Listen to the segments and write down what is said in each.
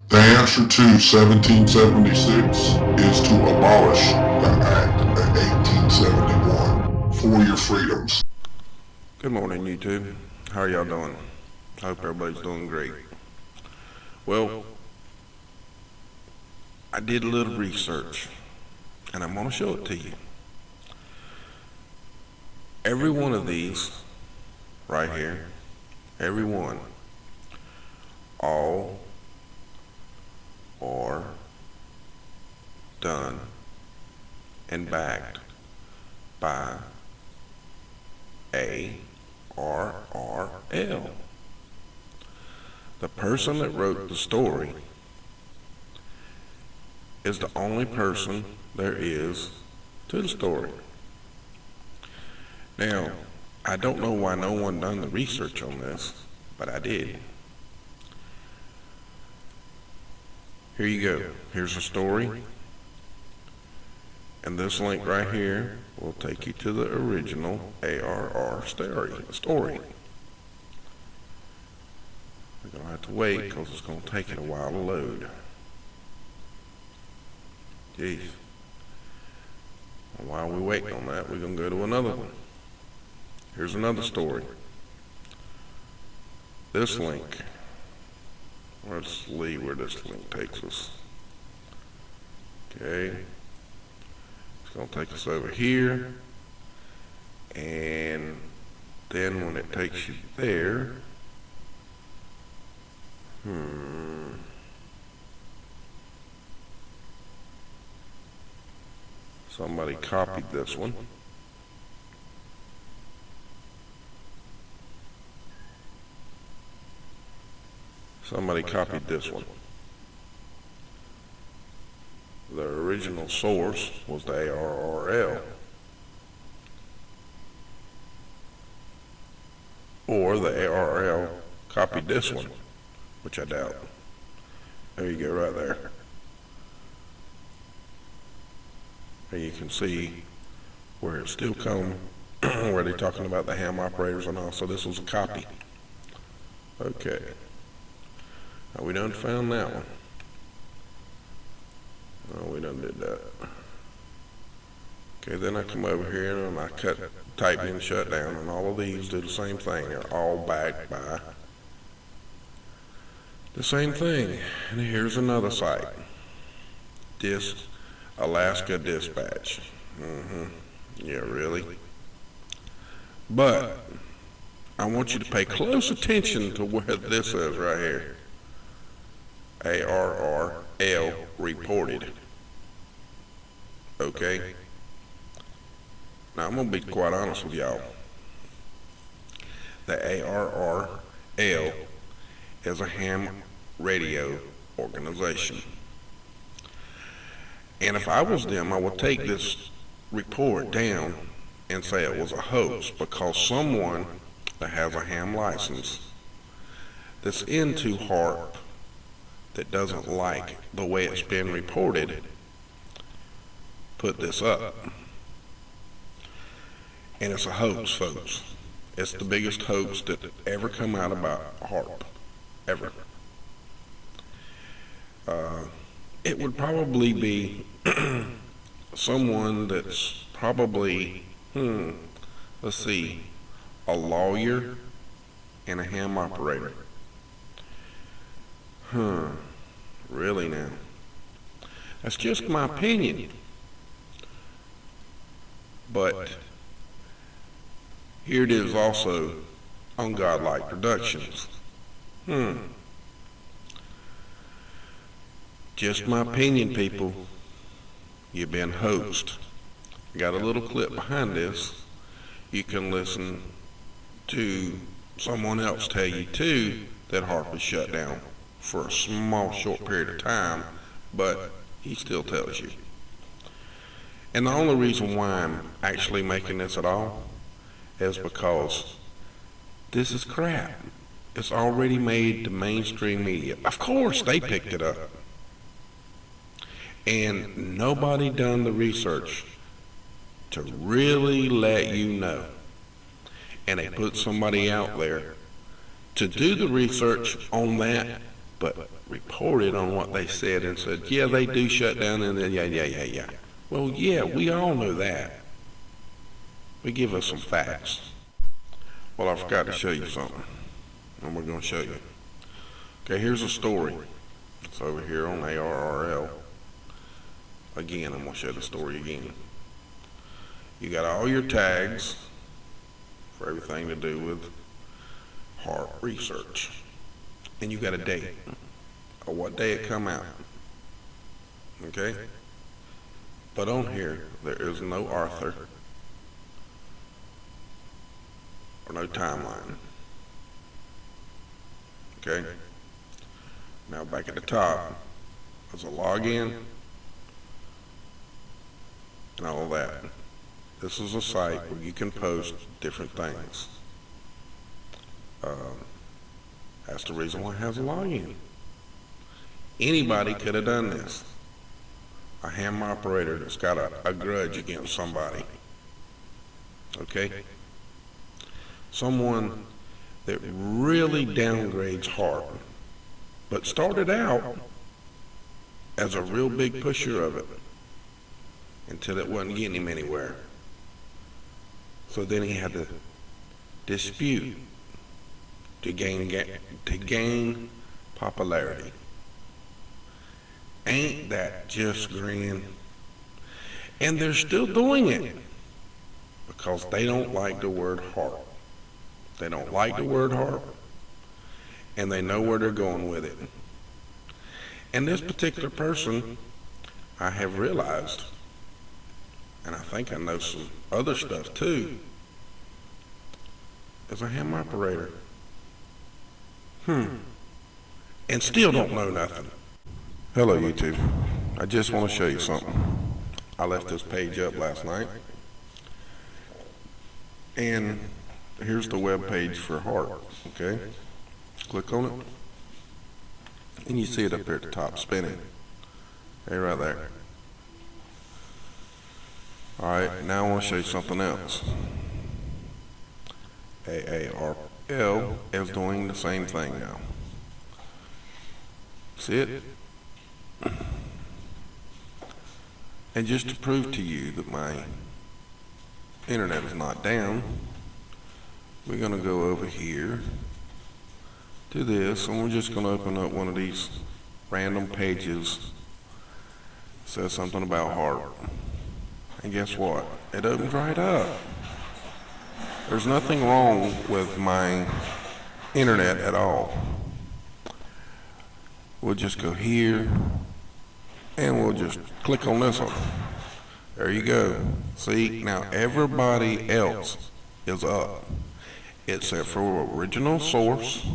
The answer to 1776 is to abolish the act of 1871 for your freedoms. Good morning, YouTube. How are y'all doing? Hope everybody's doing great. Well, I did a little research, and I'm going to show it to you. Every one of these, right here, every one, all are done and backed by Arrl. The person that wrote the story is the only person there is to the story. Now, I don't know why no one done the research on this, but I did. Here you go. Here's the story. And this link right here will take you to the original Arrl story. We're going to have to wait because it's going to take it a while to load. Jeez. And while we wait on that, we're going to go to another one. Here's another story. This link. Let's see where this link takes us. Okay. It's going to take us over here. And then when it takes you there, somebody copied this one. Somebody copied this one. The original source was the Arrl. Or the Arrl copied this one, which I doubt. There you go, right there. And you can see where it's still come, where they're talking about the ham operators and all. So this was a copy. Okay. Now we done found that one. Oh, we done did that. Okay, then I come over here and I type in shutdown, and all of these do the same thing. They're all backed by the same thing. And here's another site. Alaska Dispatch. Yeah, really? But I want you to pay close attention to where this is right here. Arrl reported. Okay? Now I'm going to be quite honest with y'all. The Arrl is a ham radio organization. And if I was them, I would take this report down and say it was a hoax, because someone that has a ham license that's into HARP, that doesn't like the way it's been reported, put this up. And it's a hoax, folks. It's the biggest hoax that ever come out about HARP, ever. It would probably be someone that's probably, let's see, a lawyer and a ham operator. Really now? That's just my opinion. But here it is also on Godlike Productions. Just my opinion, people. You've been hoaxed. Got a little clip behind this. You can listen to someone else tell you too that HARP is shut down for a small, short period of time, but he still tells you. And the only reason why I'm actually making this at all is because this is crap. It's already made the mainstream media. Of course, they picked it up. And nobody done the research to really let you know. And they put somebody out there to do the research on that but reported on what they said and said, yeah, they do shut down, and then yeah. Well, yeah, we all know that. But give us some facts. Well, I forgot to show you something, and we're going to show you. Okay, here's a story. It's over here on Arrl. Again, I'm going to show the story again. You got all your tags for everything to do with heart research. And you got a date of what day it come out. Okay? But on here, there is no author or no timeline. Okay? Now back at the top, there's a login and all of that. This is a site where you can post different things. That's the reason why it has a login. Anybody could have done this. A ham operator that's got a grudge against somebody. Okay? Someone that really downgrades heart, but started out as a real big pusher of it until it wasn't getting him anywhere. So then he had to dispute to gain popularity. Ain't that just grand? And they're still doing it because they don't like the word heart. They don't like the word heart, and they know where they're going with it. And this particular person, I have realized, and I think I know some other stuff too, is a ham operator. And still don't know nothing. Hello YouTube. I just want to show you something. I left this page up last night. And here's the web page for heart. Okay? Click on it. And you see it up there at the top spinning. Hey, right there. Alright, now I want to show you something else. Arrl is doing the same thing now. See it? And just to prove to you that my internet is not down, we're going to go over here to this, and we're just going to open up one of these random pages that says something about heart. And guess what? It opens right up. There's nothing wrong with my internet at all. We'll just go here, and we'll just click on this one. There you go. See, now everybody else is up, except for original source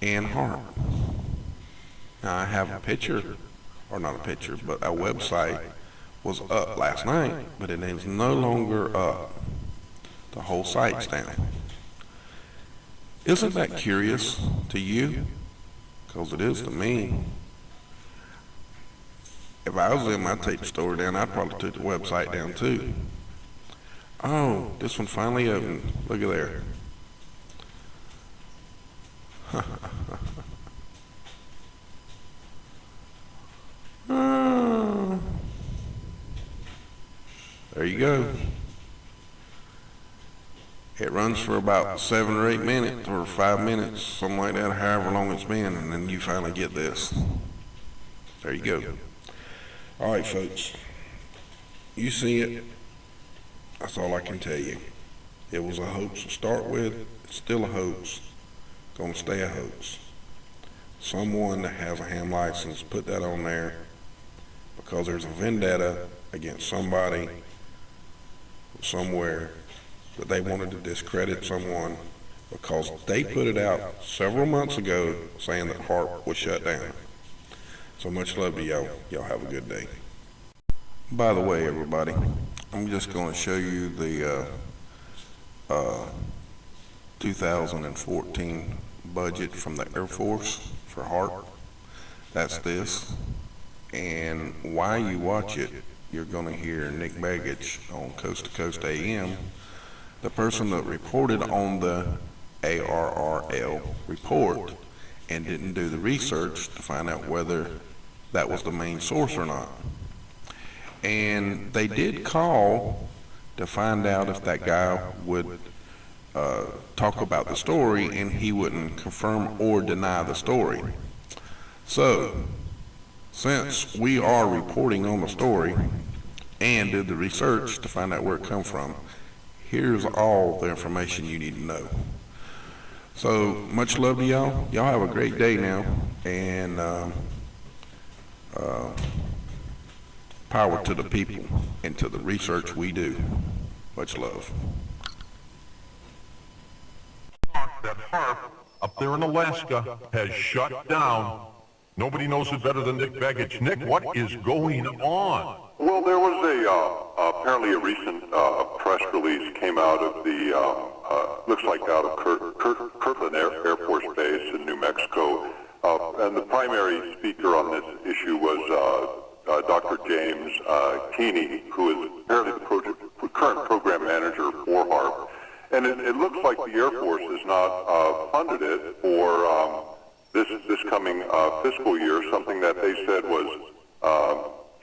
and heart. Now I have a picture, or not a picture, but a website was up last night, but it is no longer up. The whole site's down. Isn't that curious to you? Because it is to me. If I was them, I'd take the store down. I'd probably take the website down too. Oh, this one finally opened. Look at there. There you go. It runs for about 7 or 8 minutes or 5 minutes, something like that, however long it's been, and then you finally get this. There you go. All right, folks. You see it. That's all I can tell you. It was a hoax to start with. It's still a hoax. Gonna stay a hoax. Someone that has a ham license put that on there because there's a vendetta against somebody somewhere that they wanted to discredit someone because they put it out several months ago saying that heart was shut down. So much love to y'all. Y'all have a good day. By the way, everybody, I'm just going to show you the 2014 budget from the Air Force for heart. That's this. And while you watch it, you're going to hear Nick Begich on Coast to Coast AM, the person that reported on the ARRL report, and didn't do the research to find out whether that was the main source or not. And they did call to find out if that guy would talk about the story, and he wouldn't confirm or deny the story. So, since we are reporting on the story and did the research to find out where it come from, here's all the information you need to know. So, much love to y'all. Y'all have a great day now, and power to the people and to the research we do. Much love. That harp up there in Alaska has shut down. Nobody knows it better than Nick Baggage. Nick, what is going on? Well, there was apparently a recent press release came out of the looks like out of Kirtland Air Force Base in New Mexico, and the primary speaker on this issue was Dr. James Keeney, who is apparently the current program manager for HARP. And it looks like the Air Force has not funded it for this coming fiscal year, something that they said was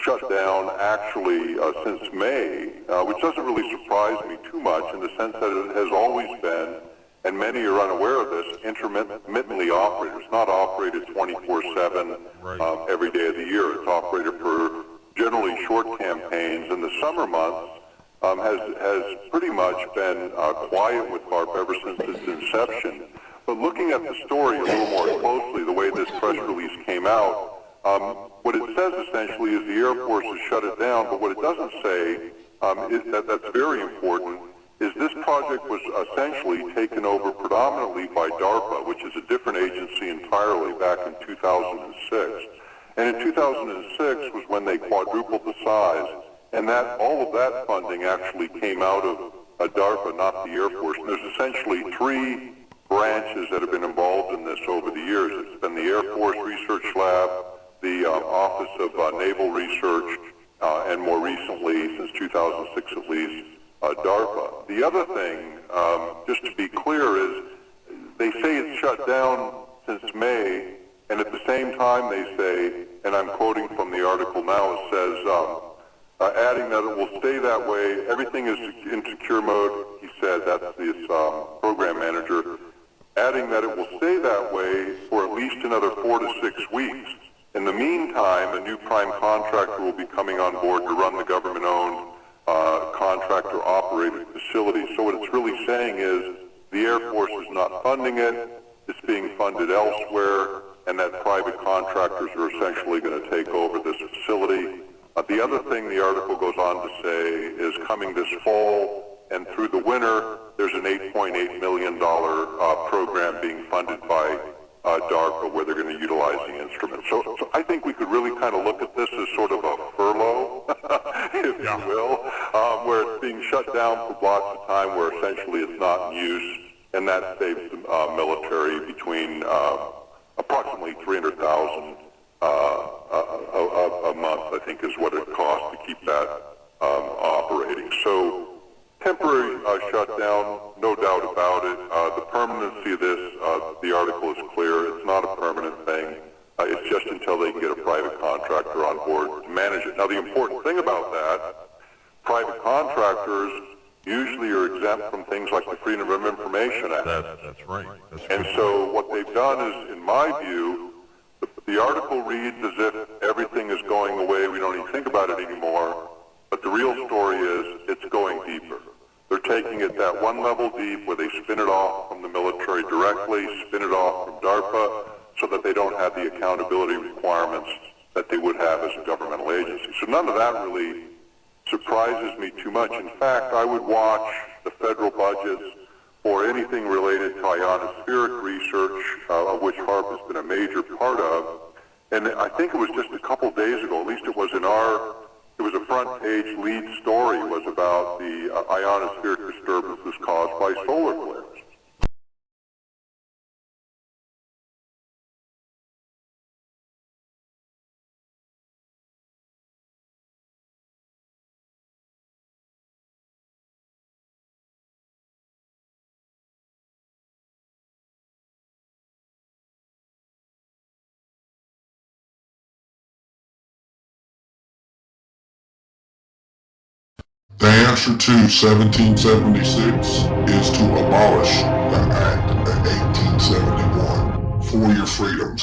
shut down actually since May, which doesn't really surprise me too much in the sense that it has always been, and many are unaware of this, intermittently operated. It's not operated 24/7 every day of the year. It's operated for generally short campaigns. In the summer months, has pretty much been quiet with HARP ever since its inception. But looking at the story a little more closely, the way this press release came out, what it says essentially is the Air Force has shut it down, but what it doesn't say is that's very important, is this project was essentially taken over predominantly by DARPA, which is a different agency entirely, back in 2006. And in 2006 was when they quadrupled the size, and that all of that funding actually came out of DARPA, not the Air Force. And there's essentially three branches that have been involved in this over the years. It's been the Air Force Research Lab, the Office of Naval Research, and more recently, since 2006 at least, DARPA. The other thing, just to be clear, is they say it's shut down since May, and at the same time they say, and I'm quoting from the article now, it says, adding that it will stay that way, everything is in secure mode, he said, that's this program manager, adding that it will stay that way for at least another 4 to 6 weeks. In the meantime, a new prime contractor will be coming on board to run the government-owned contractor-operated facility. So what it's really saying is the Air Force is not funding it, it's being funded elsewhere, and that private contractors are essentially going to take over this facility. The other thing the article goes on to say is coming this fall and through the winter, there's an $8.8 million program being funded by DARPA where they're going to utilize the instrument. So I think we could really kind of look at this as sort of a furlough, if you will, where it's being shut down for blocks of time where essentially it's not in use, and that saves the military between approximately $300,000 a month, I think, is what it costs to keep that operating. So temporary shutdown, no doubt about it. The permanency of this, the article is clear. It's not a permanent thing. It's just until they can get a private contractor on board to manage it. Now, the important thing about that, private contractors usually are exempt from things like the Freedom of Information Act. That's right. And so what they've done is, in my view, the article reads as if everything is going away, we don't even think about it anymore, but the real story is it's going deeper. They're taking it that one level deep where they spin it off from the military directly, spin it off from DARPA, so that they don't have the accountability requirements that they would have as a governmental agency. So none of that really surprises me too much. In fact, I would watch the federal budgets or anything related to ionospheric research, of which HARP has been a major part of. And I think it was just a couple days ago, at least it was it was a front page lead story, was about the ionospheric disturbances caused by solar flares. answer to 1776 is to abolish the act of 1871 for your freedoms.